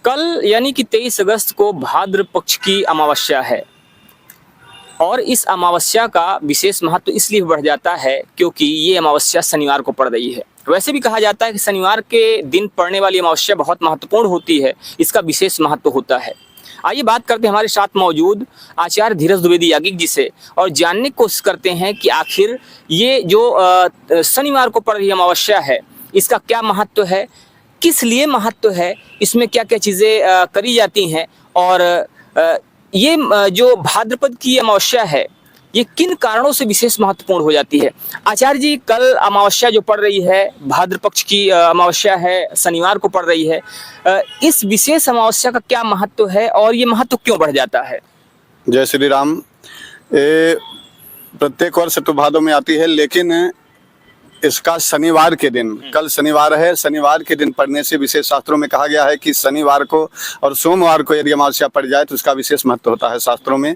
कल यानी कि 23 अगस्त को भाद्र पक्ष की अमावस्या है और इस अमावस्या का विशेष महत्व इसलिए बढ़ जाता है क्योंकि ये अमावस्या शनिवार को पड़ रही है। वैसे भी कहा जाता है कि शनिवार के दिन पड़ने वाली अमावस्या बहुत महत्वपूर्ण होती है, इसका विशेष महत्व होता है। आइए बात करते हैं हमारे साथ मौजूद आचार्य धीरज द्विवेदी याज्ञिक जी से और जानने की कोशिश करते हैं कि आखिर ये जो शनिवार को पड़ रही अमावस्या है इसका क्या महत्व है, किस लिए महत्व है, इसमें क्या क्या चीज़ें करी जाती हैं और ये जो भाद्रपद की अमावस्या है ये किन कारणों से विशेष महत्वपूर्ण हो जाती है। आचार्य जी, कल अमावस्या जो पड़ रही है, भाद्र पक्ष की अमावस्या है, शनिवार को पड़ रही है, इस विशेष अमावस्या का क्या महत्व है और ये महत्व क्यों बढ़ जाता है? जय श्री राम। प्रत्येक वर्ष तो भादों में आती है, लेकिन इसका शनिवार के दिन, कल शनिवार है, शनिवार के दिन पढ़ने से विशेष शास्त्रों में कहा गया है कि शनिवार को और सोमवार को यदि अमावस्या पड़ जाए तो उसका विशेष महत्व होता है शास्त्रों में।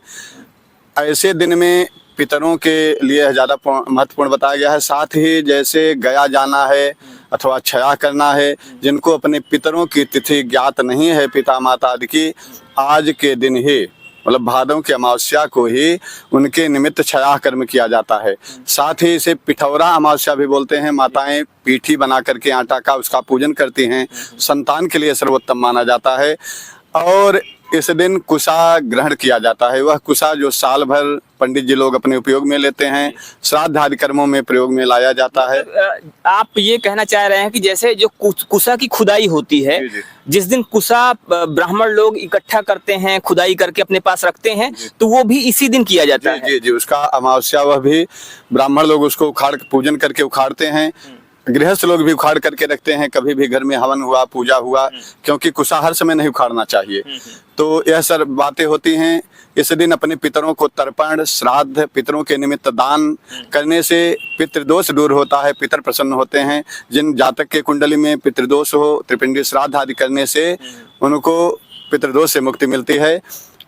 ऐसे दिन में पितरों के लिए ज़्यादा महत्वपूर्ण बताया गया है। साथ ही जैसे गया जाना है अथवा क्षया करना है, जिनको अपने पितरों की तिथि ज्ञात नहीं है, पिता माता आदि की, आज के दिन ही मतलब भादों की अमावस्या को ही उनके निमित्त क्षया कर्म किया जाता है। साथ ही इसे पिठौरा अमावस्या भी बोलते हैं। माताएं पीठी बना करके आटा का उसका पूजन करती हैं, संतान के लिए सर्वोत्तम माना जाता है। और इस दिन कुशा ग्रहण किया जाता है। वह कुशा जो साल भर पंडित जी लोग अपने उपयोग में लेते हैं, श्राद्ध आदि कर्मों में प्रयोग में लाया जाता है। आप ये कहना चाह रहे हैं कि जैसे जो कुशा की खुदाई होती है, जिस दिन कुशा ब्राह्मण लोग इकट्ठा करते हैं, खुदाई करके अपने पास रखते हैं, तो वो भी इसी दिन किया जाता है? जी जी, उसका अमावस्या वह भी ब्राह्मण लोग उसको उखाड़ पूजन करके उखाड़ते हैं। गृहस्थ लोग भी उखाड़ करके रखते हैं, कभी भी घर में हवन हुआ, पूजा हुआ, क्योंकि कुशा हर समय नहीं उखाड़ना चाहिए। तो यह सब बातें होती हैं। इस दिन अपने पितरों को तर्पण, श्राद्ध, पितरों के निमित्त दान करने से पितृदोष दूर होता है, पितर प्रसन्न होते हैं। जिन जातक के कुंडली में पितृदोष हो, त्रिपिंडी श्राद्ध आदि करने से उनको पितृदोष से मुक्ति मिलती है।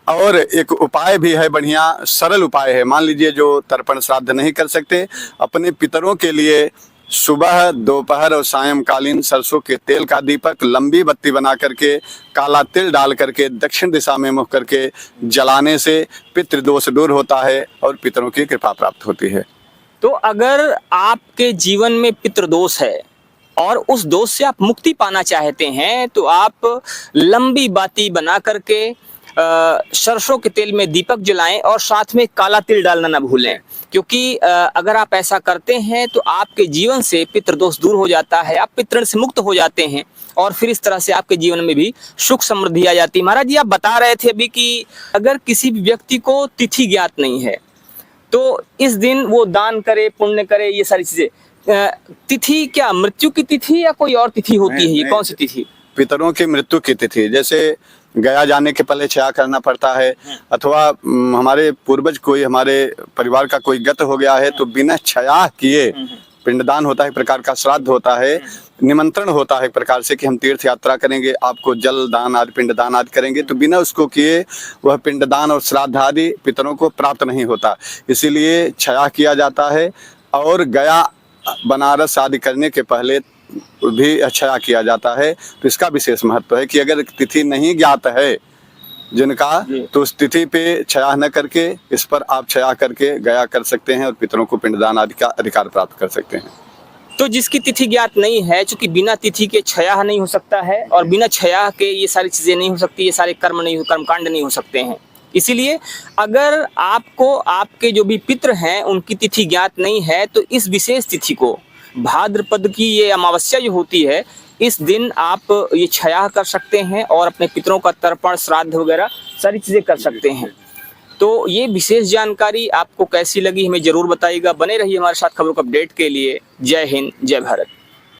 और एक उपाय भी है, बढ़िया सरल उपाय है। मान लीजिए जो तर्पण श्राद्ध नहीं कर सकते, अपने पितरों के लिए सुबह, दोपहर और सायंकालीन सरसों के तेल का दीपक लंबी बत्ती बना करके काला तिल डाल करके दक्षिण दिशा में मुख करके जलाने से पितृदोष दूर होता है और पितरों की कृपा प्राप्त होती है। तो अगर आपके जीवन में पितृदोष है और उस दोष से आप मुक्ति पाना चाहते हैं तो आप लंबी बाती बना करके सरसों के तेल में दीपक जलाएं और साथ में काला तिल डालना ना भूलें, क्योंकि अगर आप ऐसा करते हैं तो आपके जीवन से पितृदोष दूर हो जाता है, आप पितृ से मुक्त हो जाते हैं और फिर इस तरह से आपके जीवन में भी सुख समृद्धि आ जाती है। महाराज जी, आप बता रहे थे अभी कि अगर किसी भी व्यक्ति को तिथि ज्ञात नहीं है तो इस दिन वो दान करे, पुण्य करे, ये सारी चीजें। तिथि क्या मृत्यु की तिथि या कोई और तिथि होती है? ये कौन सी तिथि? पितरों की मृत्यु की तिथि। जैसे गया जाने के पहले क्षया करना पड़ता है, अथवा हमारे पूर्वज कोई, हमारे परिवार का कोई गत हो गया है तो बिना क्षया किए पिंडदान होता है, एक प्रकार का श्राद्ध होता है, निमंत्रण होता है एक प्रकार से कि हम तीर्थ यात्रा करेंगे, आपको जल दान आदि पिंडदान आदि करेंगे, तो बिना उसको किए वह पिंडदान और श्राद्ध आदि पितरों को प्राप्त नहीं होता। इसीलिए क्षया किया जाता है। और गया बनारस आदि करने के पहले भी क्षया किया जाता है। तो इसका विशेष महत्व है कि अगर तिथि नहीं ज्ञात है जिनका, तो उस तिथि पे क्षया न करके इस पर आप क्षया करके गया कर सकते हैं और पितरों को पिंडदान आदि का अधिकार प्राप्त कर सकते हैं। तो जिसकी तिथि ज्ञात नहीं है, चूंकि बिना तिथि के क्षया नहीं हो सकता है और बिना क्षया के ये सारी चीजें नहीं हो सकती, ये सारे कर्मकांड नहीं हो सकते हैं। इसीलिए अगर आपको आपके जो भी पितृ हैं उनकी तिथि ज्ञात नहीं है तो इस विशेष तिथि को, भाद्रपद की ये अमावस्या जो होती है, इस दिन आप ये क्षया कर सकते हैं और अपने पितरों का तर्पण, श्राद्ध वगैरह सारी चीज़ें कर सकते हैं। तो ये विशेष जानकारी आपको कैसी लगी हमें ज़रूर बताइएगा। बने रहिए हमारे साथ खबरों को अपडेट के लिए। जय हिंद, जय भारत।